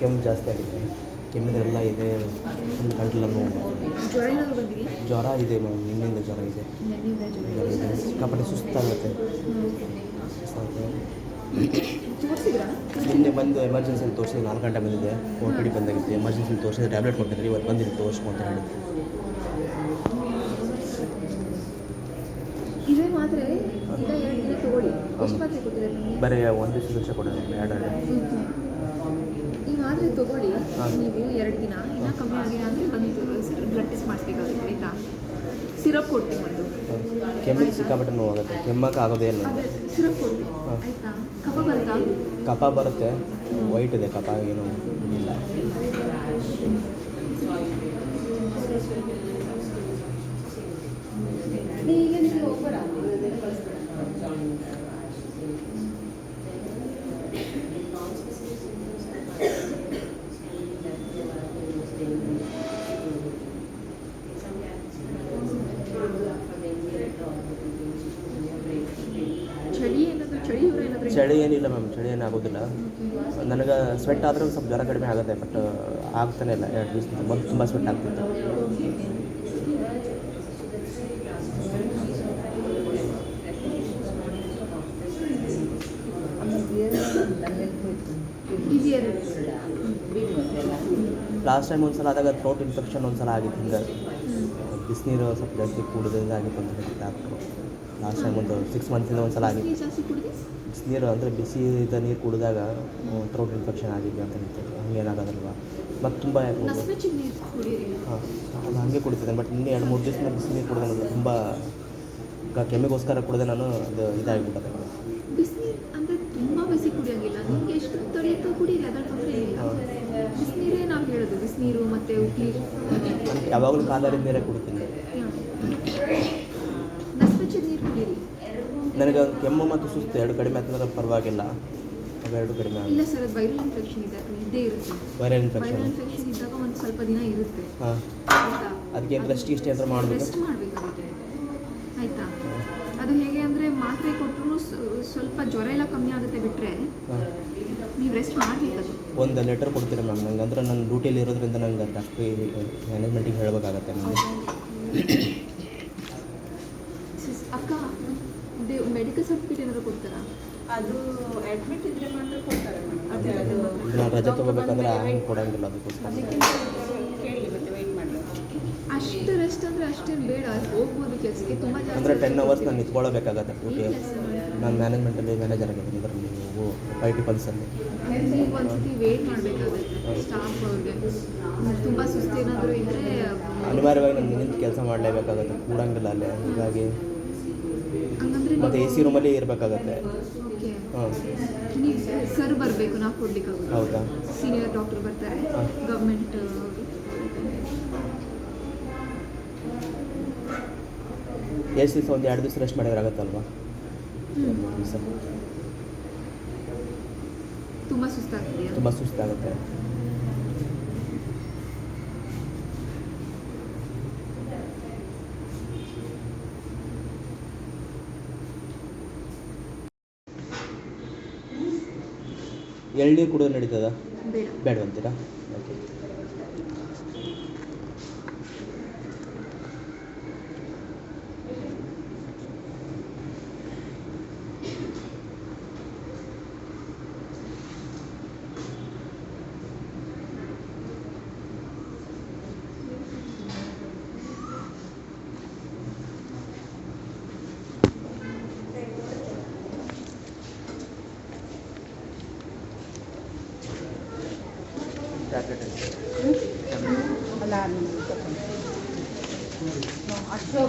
ಕೆಮ್ಮು ಜಾಸ್ತಿ ಆಗಿದೆ. ಕೆಮ್ಮಿದೆಲ್ಲ ಇದೆ, ಒಂದು ಗಂಟಲ ನೋವು. ಜ್ವರ ಇದೆ ಮ್ಯಾಮ್, ನಿನ್ನೆಯಿಂದ ಜ್ವರ ಇದೆ. ಸಿಕ್ಕಾಪಟ್ಟೆ ಸುಸ್ತಾಗುತ್ತೆ. ನಿನ್ನೆ ಬಂದು ಎಮರ್ಜೆನ್ಸಿಯಲ್ಲಿ ತೋರಿಸಿದೆ, 4 ಗಂಟೆ ಬಂದಿದೆ. OPD ಬಂದಾಗಿತ್ತು, ಎಮರ್ಜೆನ್ಸಿಲಿ ತೋರಿಸಿದೆ, ಟ್ಯಾಬ್ಲೆಟ್ ಕೊಟ್ಟಿದ್ರಿ. ಇವತ್ತು ಬಂದಿದ್ದು ತೋರಿಸ್ಕೊ ಅಂತ ಹೇಳಿ. ಬರೀ ಒಂದು ದಿವಸ ಕೊಡೋದು, 2 ಈ ಮಾತ್ರೆ ತೊಗೊಳ್ಳಿ. ನೀವು 2 ದಿನ ಇನ್ನೂ ಕಮ್ಮಿ ಆಗಿಲ್ಲ ಅಂದರೆ ಬಂದು ಬ್ಲಡ್ ಟೆಸ್ಟ್ ಮಾಡಿಸ್ಬೇಕಾಗುತ್ತೆ, ಆಯಿತಾ? ಸಿರಪ್ ಕೊಡ್ತೀನಿ ಒಂದು. ಕೆಮ್ಮಿಗೆ ಸಿಕ್ಕಾಪಟ್ಟೆ ನೋವಾಗುತ್ತೆ, ಕೆಮ್ಮಕ್ಕೆ ಆಗೋದೇ ಇಲ್ಲ. ಸಿರಪ್ ಕೊಡ್ತೀನಿ, ಆಯಿತಾ? ಕಫ ಬರುತ್ತಾ? ಕಫ ಬರುತ್ತೆ, ವೈಟ್ ಇದೆ ಕಫ, ಏನು ಇಲ್ಲ. ಚಳಿ ಏನಿಲ್ಲ ಮ್ಯಾಮ್, ಚಳಿ ಏನಾಗೋದಿಲ್ಲ ನನಗೆ. ಸ್ವೆಟ್ ಆದರೆ ಸ್ವಲ್ಪ ಜ್ವರ ಕಡಿಮೆ ಆಗುತ್ತೆ, ಬಟ್ ಆಗ್ತಾನೆ ಇಲ್ಲ. 2 ದಿವಸದಿಂದ ಮೊದಲು ತುಂಬ ಸ್ವೆಟ್ ಆಗ್ತಿತ್ತು. ಲಾಸ್ಟ್ ಟೈಮ್ ಒಂದು ಸಲ ಆದಾಗ ಥ್ರೋಟ್ ಇನ್ಫೆಕ್ಷನ್ ಒಂದು ಸಲ ಆಗಿತ್ತು. ಹಿಂಗೆ ಬಿಸಿನೀರು ಸ್ವಲ್ಪ ಜಾಸ್ತಿ ಕುಡಿದಾಗಿತ್ತು ಅಂತ ಹೇಳಿದ್ರು ಡಾಕ್ಟ್ರು. ಲಾಸ್ಟ್ ಟೈಮ್ ಒಂದು 6 ಮಂತ್ಸಿಂದ ಒಂದು ಸಲ ಆಗಿತ್ತು. ಬಿಸಿನೀರು ಅಂದರೆ ಬಿಸಿ ಇದ್ದ ನೀರು ಕುಡಿದಾಗ ಥ್ರೋಟ್ ಇನ್ಫೆಕ್ಷನ್ ಆಗಿದೆ ಅಂತ ಹೇಳ್ತಾರೆ. ಹಂಗೇನಾಗೋದಲ್ವ? ಮತ್ತು ತುಂಬ ಹಾಂ, ಅದು ಹಾಗೆ ಕುಡಿತಿದ್ದೆ. ಬಟ್ ಇನ್ನೂ 2-3 ದಿವಸದಿಂದ ಬಿಸಿನೀರು ಕುಡಿದೆ, ತುಂಬ ಕೆಮ್ಮಿಗೋಸ್ಕರ ಕುಡಿದೆ ನಾನು. ಅದು ಇದಾಗಿಬಿಟ್ಟದೆ. ಬಿಸಿನೀರು ಅಂದರೆ ತುಂಬ ಬಿಸಿ ಕುಡಿಯೋಂಗಿಲ್ಲ, ನಿಮಗೆ ಎಷ್ಟು ತೊಳೆಯುತ್ತೋ ಕುಡೀರಿ, ಅದರ ತೊಂದರೆ ಇಲ್ಲ. ಬಿಸಿನೀರೇ ನಾವು ಹೇಳೋದು, ಬಿಸಿನೀರು ಮತ್ತು ಉಪ್ಪು. ಯಾವಾಗಲೂ ಕಾಲರಿದ ನೀರೇ ಕುಡಿತೀನಿ. ನಸ್ಬೆಚ್ಚದ ನೀರು ಕುಡೀರಿ. ನನಗೆ ಕೆಮ್ಮು ಮತ್ತು ಸುಸ್ತು 2 ಕಡಿಮೆ ಆಗ್ತಂದ್ರೆ ಪರವಾಗಿಲ್ಲ, ಅವೆರಡು ಕಡಿಮೆ ಇಲ್ಲ ಸರ್, ಅದು ವೈರಲ್ ಇನ್ಫೆಕ್ಷನ್ ಇದೆ, ಇದ್ದೇ ಇರುತ್ತೆ. ವೈರಲ್ ಇನ್ಫೆಕ್ಷನ್ ಇದ್ದಾಗ ಒಂದು ಸ್ವಲ್ಪ ದಿನ ಇರುತ್ತೆ. ಹಾಂ, ಅದಕ್ಕೆ ರೆಸ್ಟ್ ಇಷ್ಟೇ ಅಂತ ಮಾಡಬೇಕು, ರೆಸ್ಟ್ ಮಾಡಬೇಕಾಗುತ್ತೆ, ಆಯಿತಾ? ಅದು ಹೇಗೆ ಅಂದರೆ ಮಾತ್ರೆ ಕೊಟ್ಟರು ಸ್ವಲ್ಪ ಜ್ವರ ಎಲ್ಲ ಕಮ್ಮಿ ಆಗುತ್ತೆ, ಬಿಟ್ಟರೆ ನೀವು ರೆಸ್ಟ್ ಮಾಡಬೇಕದು. ಒಂದು ಲೆಟರ್ ಕೊಡ್ತೀರಾ ಮ್ಯಾಮ್ ನಂಗೆ? ಅಂದರೆ ನನ್ನ ಡ್ಯೂಟಿಯಲ್ಲಿ ಇರೋದ್ರಿಂದ ನಂಗೆ ಡಾಕ್ಟ್ರಿ ಮ್ಯಾನೇಜ್ಮೆಂಟಿಗೆ ಹೇಳಬೇಕಾಗತ್ತೆ ನನಗೆ. ಅಕ್ಕ, ಇದು ಮೆಡಿಕಲ್ ಸರ್ಟಿಫಿಕೇಟ್ ಏನಾದರೂ ಕೊಡ್ತಾರಾ? ಅದು ಅಡ್ಮಿಟ್ ಇದ್ದರೆ ಮಾತ್ರ ಕೊಡ್ತಾರೆ. ನಾನು ರಜೆ ತೊಗೋಬೇಕಂದ್ರೆ ಹಂಗೆ ಕೊಡೋಂಗಿಲ್ಲ, ಅದಕ್ಕೋಸ್ಕರ ಕೇಳಿ ಮತ್ತೆ ವೆಯ್ಟ್ ಮಾಡಿ. ಅಷ್ಟು ರೆಸ್ಟ್ ಅಂದರೆ ಅಷ್ಟೇನು ಬೇಡ, ಹೋಗ್ಬೋದು ಕೆಲಸಕ್ಕೆ. ತುಂಬ ಜಾಸ್ತಿ ಅಂದರೆ 10 ಅವರ್ಸ್ ನಾನು ನಿಂತ್ಕೊಳ್ಳಬೇಕಾಗತ್ತೆ ಡ್ಯೂಟಿ. ನಾನು ಮ್ಯಾನೇಜ್ಮೆಂಟಲ್ಲಿ ಮ್ಯಾನೇಜರ್ ಆಗಿದ್ದೀನಿ ಇದರಲ್ಲಿ, IT ಪಲ್ಸಲ್ಲಿ. ನೀವು ಒಂದ್ಸತಿ ವೇಟ್ ಮಾಡಬೇಕಾಗುತ್ತೆ ಸ್ಟಾಫ್ ಅವ್ರಿಗೆ. ತುಂಬ ಸುಸ್ತು ಏನಾದರೂ ಇದ್ದರೆ ಅನಿವಾರ್ಯವಾಗಿ ನಾನು ನಿಂತು ಕೆಲಸ ಮಾಡಲೇಬೇಕಾಗುತ್ತೆ, ಕೂಡಂಗಿಲ್ಲ ಅಲ್ಲೇ. ಹೀಗಾಗಿ ಹಂಗಂದ್ರೆ ಮತ್ತು AC ರೂಮಲ್ಲಿ ಇರಬೇಕಾಗತ್ತೆ. ಓಕೆ, ಹಾಂ, ನೀವು ಸರ್ ಬರಬೇಕು, ನಾವು ಕೊಡಲಿಕ್ಕಾಗುತ್ತೆ. ಹೌದಾ? ಸೀನಿಯರ್ ಡಾಕ್ಟರ್ ಬರ್ತಾರೆ, ಗೌರ್ಮೆಂಟ್. ಎಷ್ಟು ದಿವಸ? ಒಂದು 2 ದಿವಸ ರೆಸ್ಟ್ ಮಾಡಿದ್ರೆ ಆಗುತ್ತಲ್ವಾ? ದಿವಸ ತುಂಬ ಸುಸ್ತಾಗ್ತಿದೆಯಾ? ತುಂಬ ಸುಸ್ತಾಗುತ್ತೆ. ಎಳ್ನೀರು ಕುಡಿಯೋದು ನಡೀತದ? ಬೇಡವಂತೀರಾ? ಓಕೆ. ಅಲ್ಲ, ಅಷ್ಟು